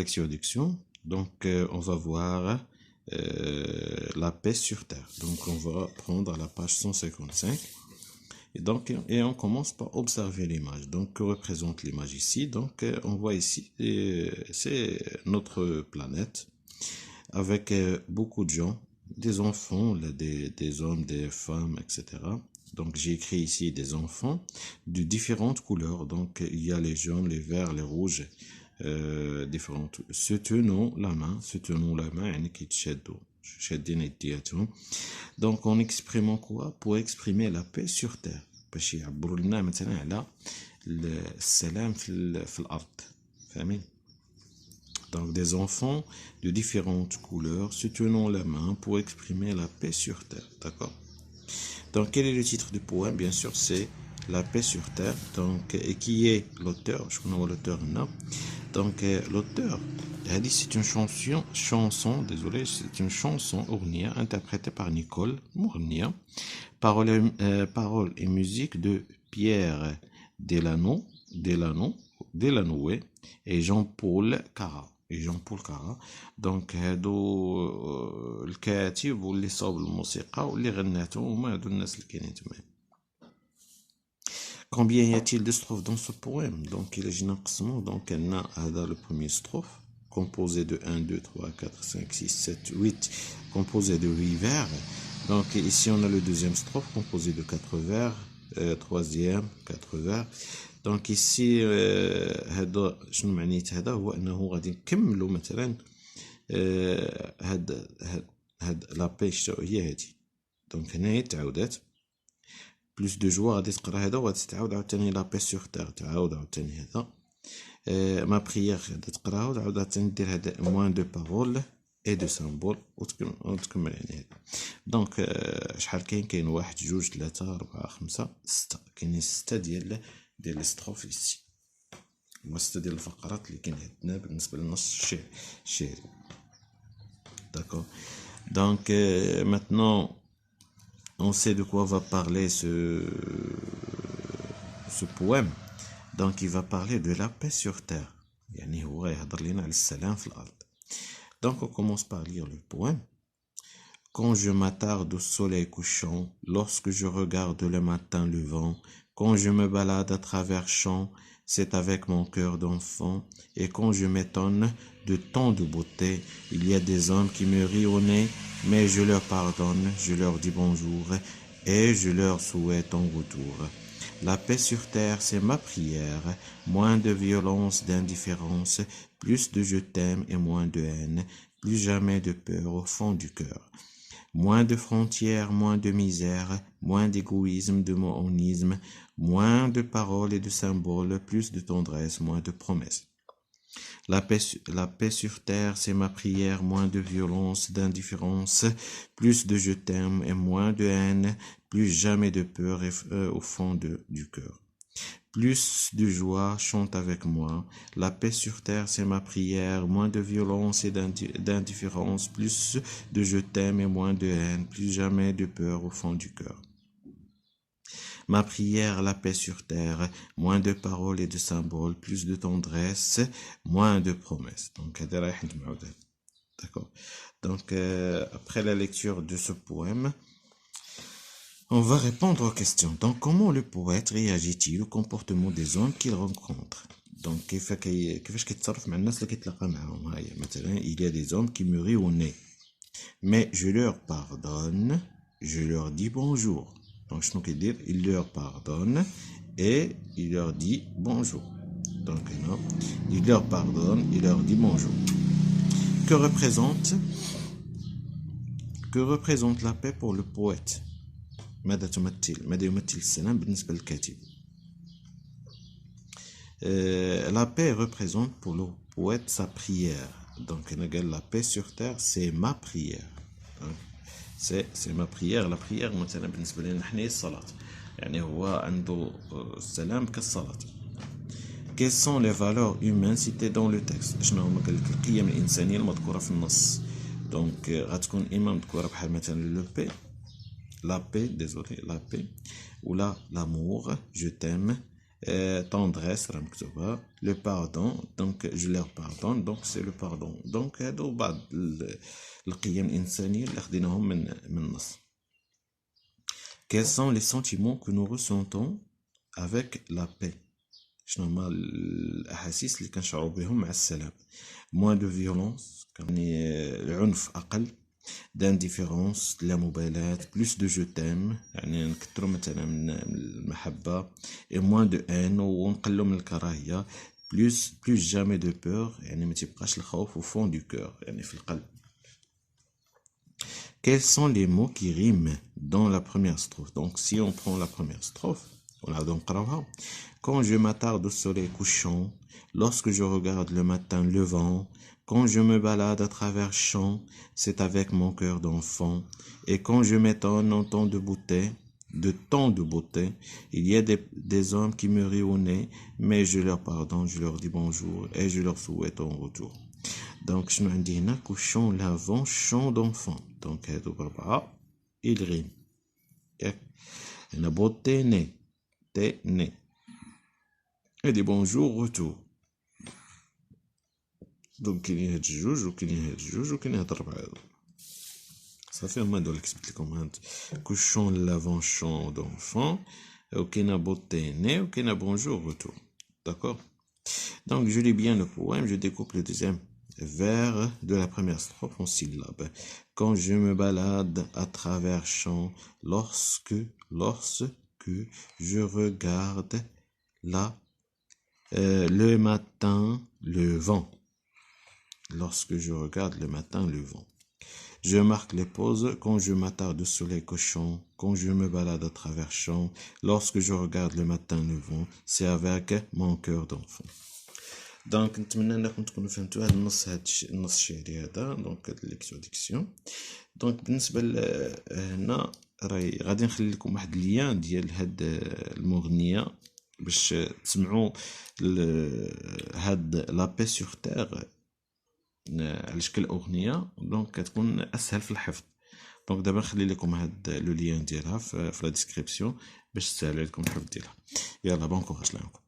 lecture-diction. Donc, on va voir la paix sur Terre. Donc, on va prendre la page 155. Et on commence par observer l'image. Donc, que représente l'image ici? Donc, on voit ici, c'est notre planète avec beaucoup de gens, des enfants, des hommes, des femmes, etc. Donc, j'ai écrit ici des enfants de différentes couleurs. Donc, il y a les jaunes, les verts, les rouges, différentes. Se tenant la main, يعني كيتشادوا شادين يدياتهم. Donc, en exprimant quoi? Pour exprimer la paix sur terre. باش يعبروا لنا مثلا على السلام في الأرض. فاهمين؟ Donc, des enfants de différentes couleurs se tenant la main pour exprimer la paix sur terre. D'accord? Donc, quel est le titre du poème? Bien sûr, c'est La paix sur terre. Donc, et qui est l'auteur? Je connais l'auteur, non? Donc, l'auteur, c'est une chanson, désolé, c'est une chanson Ournia interprétée par Nicole Mournia. Paroles et musique de Pierre Delanoë et Jean-Paul Cara. دونك هادو الكاتب واللي صاوب الموسيقى واللي غناتهم هما هادو الناس اللي كاينين تما. Combien y a-t-il de strophes dans ce poème? Donc il est نقسمو. Donc عندنا هذا le premier strophe composé de 1, 2, 3, 4, 5, 6, 7, 8 composé de 8 vers. Donc ici on a le deuxième strophe composé de 4 vers, troisième 4 vers. دونك ici هذا شنو معنيت هذا هو انه غادي نكملوا مثلا هاد لا بيش هي هادي. دونك هنايا تعاودات بلوس دو جوا غادي تقرا هذا وغادي تعاود عاوتاني لا بيش سور تير تعاود عاوتاني هذا ما بريير غادي تقراها وتعاود عاوتاني دير هذا موان دو بارول اي دو سامبول وتكمل يعني هذا. دونك شحال كاين 1 2 3 4 5 6 كاينين 6 ديال الستروف ici. وستة ديال الفقرات اللي كاين عندنا بالنسبة للنص الشعري. D'accord. Donc maintenant on sait de quoi va parler ce poème. Donc il va parler de la paix sur terre. يعني هو يهضر لنا على السلام في الأرض. Donc on commence par lire le poème. Quand je m'attarde au soleil couchant, lorsque je regarde le matin levant, quand je me balade à travers champs, c'est avec mon cœur d'enfant. Et quand je m'étonne de tant de beauté, il y a des hommes qui me rient au nez, mais je leur pardonne, je leur dis bonjour, et je leur souhaite en retour. La paix sur terre, c'est ma prière, moins de violence, d'indifférence, plus de je t'aime et moins de haine, plus jamais de peur au fond du cœur. Moins de frontières, moins de misère, moins d'égoïsme, de monisme, moins de paroles et de symboles, plus de tendresse, moins de promesses. La paix sur terre, c'est ma prière, moins de violence, d'indifférence, plus de je t'aime et moins de haine, plus jamais de peur au fond du cœur. Plus de joie, chante avec moi. La paix sur terre, c'est ma prière. Moins de violence et d'indifférence. Plus de je t'aime et moins de haine. Plus jamais de peur au fond du cœur. Ma prière, la paix sur terre. Moins de paroles et de symboles. Plus de tendresse. Moins de promesses. Donc, d'accord. Donc, après la lecture de ce poème, on va répondre aux questions. Donc, comment le poète réagit-il au comportement des hommes qu'il rencontre? Donc, كيفاش كيتصرف مع الناس اللي كيتلاقى معاهم؟ هاي مثلا il y a des hommes qui me rient au nez, mais je leur pardonne, je leur dis bonjour. Donc, شنو كيدير? Il leur pardonne et il leur dit bonjour. Donc, non, il leur pardonne, il leur dit bonjour. Que représente la paix pour le poète? ماذا يمثل السلام بالنسبة للكاتب؟ La paix représente pour le poète sa prière. Donc la paix sur terre, c'est ma prière. C'est ma prière. La prière مثلا بالنسبة لنا نحن هي الصلاة. يعني هو عنده السلام كالصلاة. Quelles sont les valeurs humaines citées dans le texte؟ شنو هما القيم الإنسانية المذكورة في النص؟ Donc غتكون إما مذكورة بحال مثلا le paix, la paix, ou là, l'amour, je t'aime, tendresse راه مكتوبة. le pardon donc je leur pardonne donc c'est le pardon. donc هادو بعض القيم الإنسانية اللي خديناهم من النص. quels sont les sentiments que nous ressentons avec la paix؟ شنو هما الأحاسيس اللي كنشعروا بهم مع السلام؟ moins de violence يعني العنف أقل، d'indifférence لا مبالاة، plus de je t'aime يعني نكثروا مثلا من المحبة، et moins de haine ونقلوا من الكراهية، plus jamais de peur يعني ما تبقاش الخوف au fond du cœur يعني في القلب. quels sont les mots qui riment dans la première strophe؟ donc si on prend la première strophe voilà donc نقراوها. quand je m'attarde au soleil couchant, lorsque je regarde le matin levant, quand je me balade à travers champs, c'est avec mon cœur d'enfant. Et quand je m'étonne en tant de beauté, il y a des hommes qui me rient au nez, mais je leur pardonne, je leur dis bonjour et je leur souhaite un retour. Donc, je me dis, couchant l'avant, chant d'enfant. Donc, il rime. Une beauté nez, t'es né. Et dit bonjour, retour. Donc كاين هاد الجوج وكاين هاد الجوج وكاين هاد الربعة هادو صافي هما هادو اللي كتبت لكم هاد كوشون لافون شون دونفون وكاينه بوتي ني وكاينه بونجور روتور. D'accord. Donc je lis bien le poème, je découpe le deuxième vers de la première strophe en syllabes. Quand je me balade à travers champs, lorsque je regarde le matin le vent. Lorsque je regarde le matin le vent. Je marque les pauses quand je m'attarde au soleil couchant, quand je me balade à travers champs, lorsque je regarde le matin le vent, c'est avec mon cœur d'enfant. دونك نتمنى انكم تكونوا فهمتوا هذا النص الشعري هذا دونك هاد ليكسوديكسيون. دونك بالنسبه هنا راهي غادي نخلي لكم واحد اللين ديال هاد المغنيه باش تسمعوا هاد لا بي سور تير على شكل اغنيه دونك كتكون اسهل في الحفظ. دونك دابا نخلي لكم هاد لو لين ديالها في لا ديسكريبسيون باش تسهل عليكم الحفظ ديالها. يلا بون كوراج لكم.